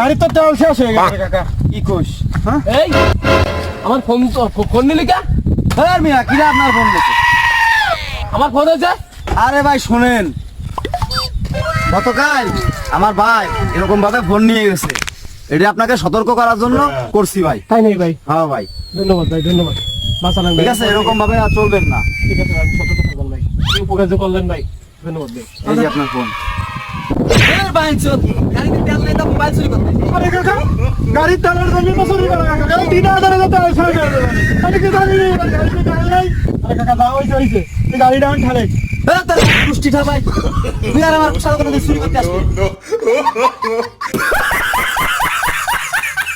গাড়ি তো তেল শেষ হয়ে গেছে কাকা। কি কইস? হ্যাঁ এই আমার ফোন তো ফোন নিলি কা? হ্যাঁ মিয়া কিরা আপনার ফোন দিছে? আমার ফোন হয়েছে। আরে ভাই শুনেন, গতকাল আমার ভাই এরকম ভাবে ফোন নিয়ে গেছে, এটা আপনাকে সতর্ক করার জন্য করছি ভাই। তাই নেই ভাই, হ্যাঁ ভাই ধন্যবাদ ভাই, ধন্যবাদ। বাঁচালেন ভাই। ঠিক আছে, এরকম ভাবে আর চলবেন না। ঠিক আছে ভাই, সতর্ক থাকবেন ভাই। কি উপকার যে করলেন ভাই, ধন্যবাদ ভাই। এই যে আপনার ফোন। আরে কাকা, গাড়ির তেলের দাম তো চুরি করে কাকা, গাড়ি 3000 তেল শেষ হয়ে যাবে। আমি কি জানি না, গাড়ি নাই। আরে কাকা দাও হইছে, এই গাড়িটা আমি ঠালে। হ্যাঁ তাহলে পুষ্টি খা ভাই, তুই আর আমার সাথে চুরি করতে আসবি।